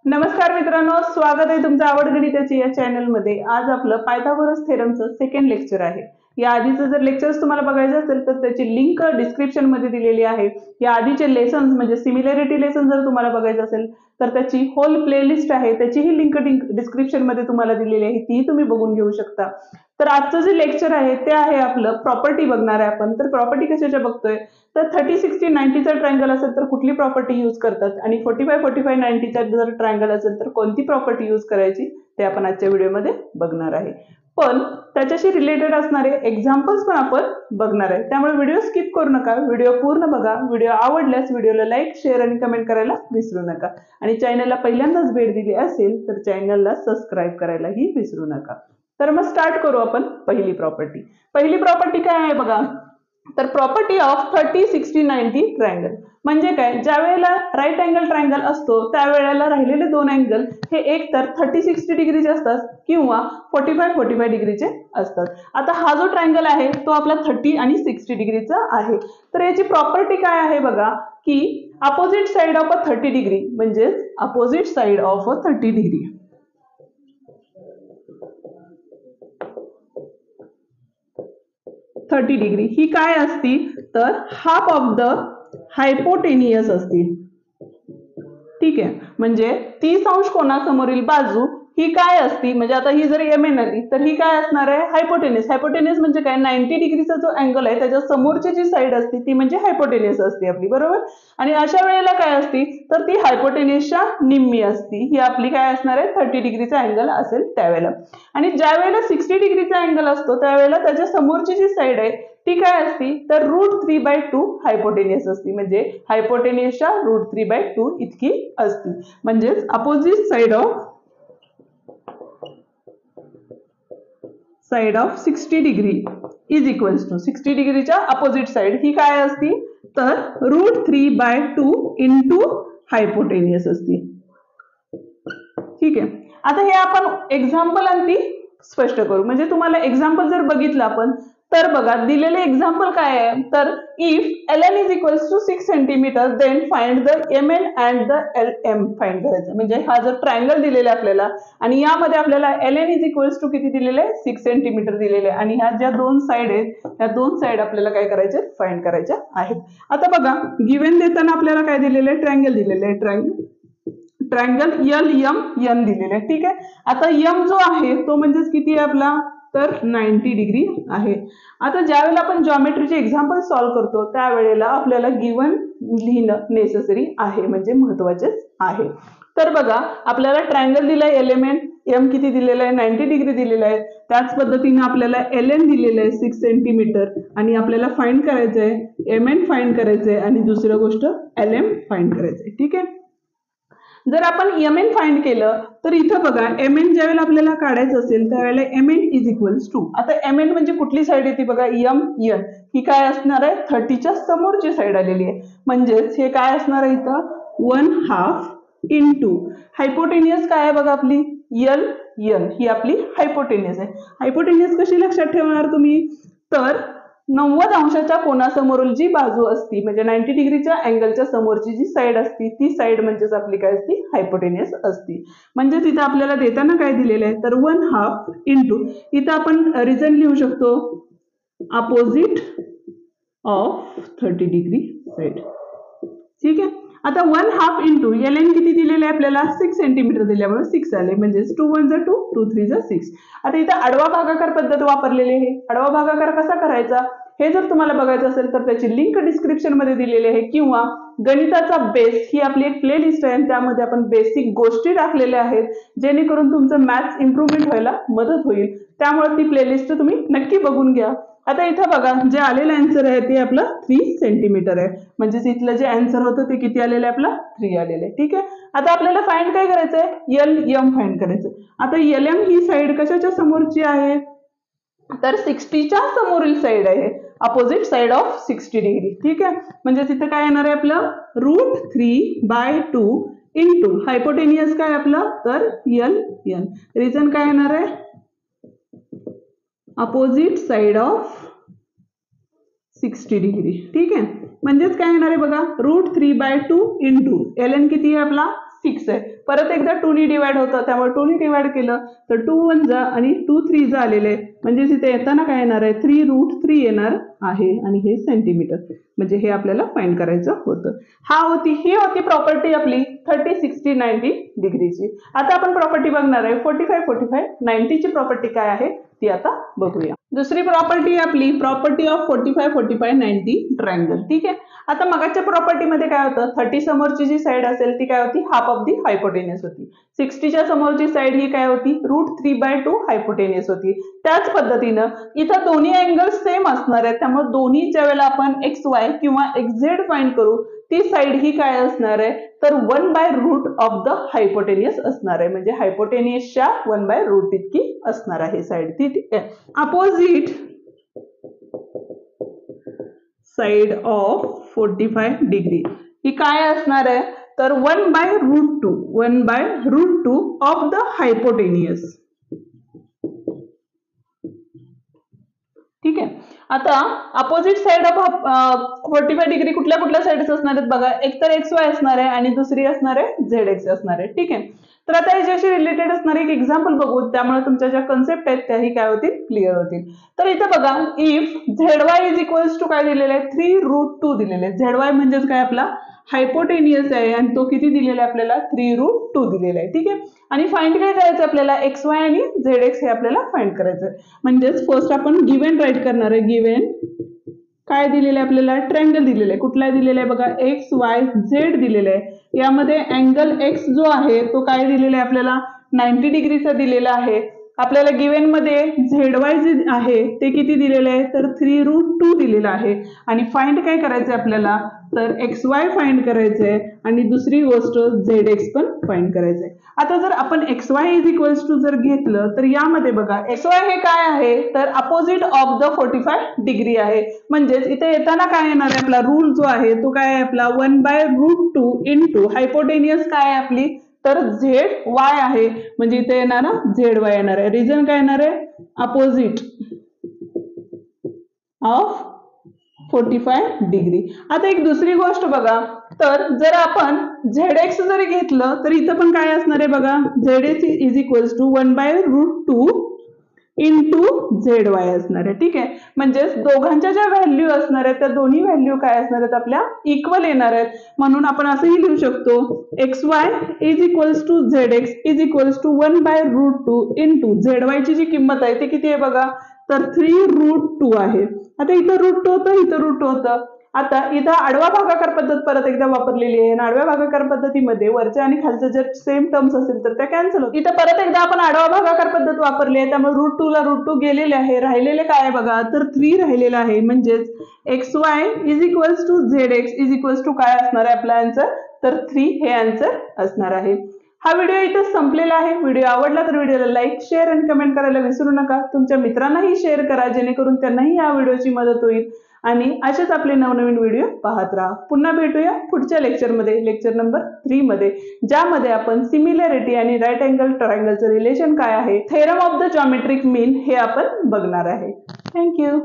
नमस्कार मित्रांनो, स्वागत आहे तुमचं आवड गणिताची या चॅनलमध्ये। आज आपलं पायथागोरस थेरमचं सेकंड लेक्चर आहे। या आधीचं जर लेक्चर्स तुम्हाला बघायचं असेल तर त्याची लिंक डिस्क्रिप्शन मध्ये दिलेली आहे। या आधीचे लेसन्स म्हणजे सिमिलॅरिटी लेसन जर तुम्हाला बघायचं असेल तर त्याची होल प्लेलिस्ट आहे, त्याचीही लिंक डिस्क्रिप्शन मध्ये तुम्हाला दिलेली आहे, ती तुम्ही बघून घेऊ शकता। तर आजचं जे लेक्चर आहे ते आहे आपलं प्रॉपर्टी बघणार आहे आपण। तर प्रॉपर्टी कशाच्या बघतोय तर 30 60 90 चा ट्रायंगल असेल तर कुठली प्रॉपर्टी यूज करतात आणि 45 45 90 चा जर ट्रायंगल असेल तर कोणती प्रॉपर्टी यूज करायची ते आपण आजच्या व्हिडिओमध्ये बघणार आहे। पण त्याच्याशी रिलेटेड असणारे एक्झाम्पल्स पण आपण बघणार आहे, त्यामुळे व्हिडिओ स्किप करू नका, व्हिडिओ पूर्ण बघा। व्हिडिओ आवडल्यास व्हिडिओला लाईक शेअर आणि कमेंट करायला विसरू नका आणि चॅनलला पहिल्यांदाच भेट दिली असेल तर चॅनलला सबस्क्राईब करायलाही विसरू नका। तर मग स्टार्ट करू आपण पहिली प्रॉपर्टी। पहिली प्रॉपर्टी काय आहे बघा, तर प्रॉपर्टी ऑफ 30 60 90 ट्रायंगल म्हणजे काय, ज्या वेळेला राईट अँगल ट्रायंगल असतो त्यावेळेला राहिलेले दोन अँगल हे एक तर 30 60 डिग्रीचे असतात किंवा 45 45 डिग्रीचे असतात। आता हा जो ट्रायंगल आहे तो आपला 30 आणि 60 डिग्रीचा आहे। तर याची प्रॉपर्टी काय आहे बघा की opposite side of a 30 degree म्हणजे opposite side of a 30 degree 30 degree ही काय असती तर हाफ ऑफ द हायपोटेनियस असती। ठीक आहे, म्हणजे 30 अंश कोनासमोरील बाजू ही काय असती, म्हणजे आता ही जर mn आली तर ही काय असणार आहे हायपोटेनियस। हायपोटेनियस म्हणजे काय, 90 डिग्रीचा जो अँगल आहे त्याच्या समोरची जी साइड असते ती म्हणजे हायपोटेनियस असते आपली, बरोबर। आणि अशा वेळेला काय असती तर ती हायपोटेनियसच्या निम्मी असती, ही आपली काय असणार आहे 30 डिग्रीचा अँगल असेल त्यावेळेला। आणि ज्या वेळेला 60 डिग्रीचा अँगल असतो त्यावेळेला त्याच्या समोरची जी साइड आहे ती काय असती तर √3/2 हायपोटेनियस असती, म्हणजे हायपोटेनियसच्या √3/2 इतकी असती। म्हणजेच opposite side of 60 degree is equals to 60 डिग्रीच्या अपोजिट साइड ही काय असती तर √3/2 इंटू हायपोटेनियस असती। ठीक आहे, आता हे आपण एक्झाम्पल आणि स्पष्ट करू। म्हणजे तुम्हाला एक्झाम्पल जर बघितलं आपण तर बघा दिलेले एक्झाम्पल काय आहे तर if ln is equals to 6 centimetre then find the mn and the lm find करायचं। म्हणजे हा जर ट्रायंगल दिलेला आपल्याला आणि यामध्ये आपल्याला ln इज इक्वल्स टू किती दिलेले आहे 6 सेंटीमीटर दिलेले आहे आणि ह्या ज्या दोन साइड आहेत त्या दोन साइड आपल्याला काय करायचे फाइंड करायच्या आहेत। आता बघा गिवन देताना आपल्याला काय दिलेलं आहे ट्रायंगल दिलेलं आहे, ट्रायंगल LMN दिलेलं आहे। ठीक आहे, आता m जो आहे तो म्हणजेच किती आहे आपला तर 90 डिग्री आहे। आता ज्यावेळेला आपण जॉमेट्रीचे एक्झाम्पल सॉल्व्ह करतो त्यावेळेला आपल्याला गिवन लिहिणं नेसेसरी आहे, म्हणजे महत्त्वाचे आहे। तर बघा आपल्याला ट्रायंगल दिलाय LMN, m किती दिलेलं आहे 90 डिग्री दिलेलं आहे, त्याच पद्धतीने आपल्याला ln दिलेलं आहे 6 सेंटीमीटर आणि आपल्याला फाइंड करायचं आहे mn फाइंड करायचं आहे आणि दुसरी गोष्ट lm फाइंड करायचं आहे। ठीक आहे, जर आपण mn फाइंड केलं तर इथं बघा mn ज्यावेळेला आपल्याला काढायचं असेल त्यावेळेला mn इज इक्वल्स टू, आता mn म्हणजे कुठली साइड येते बघा mn ही काय असणार आहे 30 च्या समोरची साइड आलेली आहे, म्हणजेच हे काय असणार आहे इथं 1/2 इंटू हायपोटेनियस काय आहे बघा आपली ln ही आपली हायपोटेनियस आहे। हायपोटेनियस कशी लक्षात ठेवणार तुम्ही तर 90 अंशाच्या कोनासमोरील जी बाजू असती म्हणजे 90 डिग्रीच्या अँगलच्या समोरची जी साइड असती ती साइड म्हणजेच आपली काय असती हायपोटेनियस असती। म्हणजे तिथे आपल्याला देताना काय दिलेलं आहे तर 1/2 इंटू इथं आपण रिझन लिहू शकतो अपोजिट ऑफ 30 डिग्री साइड। ठीक आहे, आता 1/2 इंटू ln किती दिलेलं आहे आपल्याला 6 सेंटीमीटर दिल्यामुळे 6 आले, म्हणजे 2 1 जा 2 2 3 जा 6। आता इथं आडवा भागाकार पद्धत वापरलेली आहे। आडवा भागाकार कसा करायचा हे जर तुम्हाला बघायचं असेल तर त्याची लिंक डिस्क्रिप्शन मध्ये दिलेली आहे, किंवा गणिताचा बेस ही आपली एक प्लेलिस्ट आहे त्यामध्ये आपण बेसिक गोष्टी टाकलेल्या आहेत जेणेकरून तुमचं मॅथ्स इम्प्रूव्हमेंट व्हायला मदत होईल, त्यामुळे ती प्लेलिस्ट तुम्ही नक्की बघून घ्या। आता इथं बघा जे आलेलं आन्सर आहे ते आपलं 3 सेंटीमीटर आहे, म्हणजे इथलं जे आन्सर होतं ते किती आलेलं आहे आपलं 3 आलेलं आहे। ठीक आहे, आता आपल्याला फाइंड काय करायचं आहे LM फाइंड करायचं। आता LM ही साइड कशाच्या समोरची आहे तर 60 च्या समोरील साइड आहे, अपोजिट साइड ऑफ 60 डिग्री। ठीक आहे, म्हणजे तिथे काय येणार आहे आपलं √3/2 इंटू हायपोटेनियस काय आपलं तर LN, रिझन काय येणार आहे अपोजिट साइड ऑफ 60 डिग्री। ठीक आहे, म्हणजेच काय येणार आहे बघा √3/2 इंटू ln किती आहे आपला 6 आहे, परत एकदा 2 ने डिवाइड होतं, त्यामुळे 2 ने डिवाइड केलं तर 2 1 जा आणि 2 3 जा आलेले आहे. म्हणजे इथे येताना काय येणार आहे, 3√3 येणार आहे आणि हे सेंटीमीटर. म्हणजे हे आपल्याला फाइंड करायचं होतं. ही होती प्रॉपर्टी आपली 30 60 90 डिग्रीची. आता आपण प्रॉपर्टी बघणार आहे 45 45 90 ची प्रॉपर्टी काय आहे ती आता बघूया. दुसरी प्रॉपर्टी आपली प्रॉपर्टी ऑफ 45 45 90 ट्रायंगल. ठीक आहे. आता मगाच्या प्रॉपर्टी मध्ये काय होतं, 30 समोरची जी साइड असेल ती काय होती, हाफ ऑफ दी हायपोटेनियस होती. 60च्या समोरची साइड ही काय होती, √3/2 हायपोटेनियस होती. त्याच पद्धतीनं इथं दोन्ही अँगल सेम असणार आहेत, त्यामुळे दोन्ही ज्या वेळेला आपण XY किंवा XZ फाइंड करू ती साइड ही काय असणार आहे, तर 1/रूट ऑफ द हायपोटेनियस असणार आहे. म्हणजे हायपोटेनियसच्या 1/रूट इतकी असणार आहे साइड. ठीक आहे. अपोजिट साइड ऑफ 45 डिग्री ही काय असणार आहे, तर 1/√2 ऑफ द हायपोटेनियस. ठीक आहे. आता अपोजिट साइड ऑफ 45 डिग्री कुठल्या कुठल्या साइड्स असणार आहेत बघा, एक तर XY असणार आहे आणि दुसरी असणार आहे ZX असणार आहे. ठीक आहे. तर आता याच्याशी रिलेटेड असणारे एक एक्झाम्पल बघू, त्यामुळे तुमच्या ज्या कन्सेप्ट आहेत त्याही काय होतील, क्लिअर होतील. तर इथे बघा, if ZY is equals to काय दिलेलं आहे, 3√2 दिलेले आहे. ZY म्हणजेच काय आपला हायपोटेनियस आहे आणि तो किती दिलेला आहे आपल्याला, 3√2 दिलेला आहे. ठीक आहे. आणि फाइंड काय करायचं आपल्याला, XY आणि ZX हे आपल्याला फाइंड करायचं आहे. म्हणजेच फर्स्ट आपण गिव्हन राईट करणार आहे. गिव्हन काय दिलेलं आहे आपल्याला, ट्रायंगल दिलेलं आहे. कुठला दिलेला आहे बघा, XYZ दिलेलं आहे. यामध्ये अँगल X जो आहे तो काय दिलेला आहे आपल्याला, 90 डिग्रीचा दिलेला आहे. आपल्याला गिव्हन मध्ये ZY जे आहे ते किती दिलेलं आहे, तर 3√2 दिलेलं आहे. आणि फाइंड काय करायचं आहे आपल्याला, तर XY फाइंड करायचं आहे आणि दुसरी गोष्ट ZX पण फाइंड करायचं आहे. आता जर आपण XY इज इक्वल्स टू जर घेतलं तर यामध्ये बघा, XY हे काय आहे, तर अपोजिट ऑफ द 45 डिग्री आहे. म्हणजेच इथे येताना काय येणार आहे, आपला रूल जो आहे तो काय आहे आपला 1/√2 इंटू हायपोटेनियस काय आहे आपली, तर ZY आहे. म्हणजे इथे येणार ना ZY येणार आहे. रिझन काय येणार आहे, अपोजिट ऑफ 45 डिग्री. आता एक दुसरी गोष्ट बघा, तर जर आपण ZX जरी घेतलं तर इथं पण काय असणार आहे बघा, ZX is equals to 1/√2 into ZY असणार आहे. ठीक आहे. म्हणजेच दोघांच्या ज्या व्हॅल्यू असणार आहेत त्या दोन्ही व्हॅल्यू काय असणार आहेत, आपल्या इक्वल येणार आहेत. म्हणून आपण असंही लिहू शकतो, XY is equals to ZX is equals to 1/√2 into ZY ची जी किंमत आहे ती किती आहे बघा, तर 3√2 आहे. आता इथं √2 होतं, इथं √2 होतं. आता इथं आडवा भागाकार पद्धत परत एकदा वापरलेली आहे. आडव्या भागाकार पद्धतीमध्ये वरच्या आणि खालच्या जर सेम टर्म्स असेल तर त्या कॅन्सल होतात. इथं परत एकदा आपण आडवा भागाकार पद्धत वापरली आहे, त्यामुळे √2 ला √2 गेलेले आहे. राहिलेले काय आहे बघा, तर 3 राहिलेलं आहे. म्हणजेच XY is equals to ZX is equals to काय असणार आहे आपला आन्सर, तर 3 हे आन्सर असणार आहे. हा व्हिडिओ इथे संपलेला आहे. व्हिडिओ आवडला तर व्हिडिओला लाईक, शेअर आणि कमेंट करायला विसरू नका. तुमच्या मित्रांनाही शेअर करा, जेणेकरून त्यांनाही या व्हिडिओची मदत होईल. आणि असेच आपले नवनवीन व्हिडिओ पाहत राहा. पुन्हा भेटूया पुढच्या लेक्चरमध्ये, लेक्चर नंबर 3 मध्ये, ज्यामध्ये आपण सिमिलॅरिटी आणि राईट अँगल ट्रायंगलचं रिलेशन काय आहे, थेरम ऑफ द जॉमेट्रिक मीन हे आपण बघणार आहे. थँक्यू.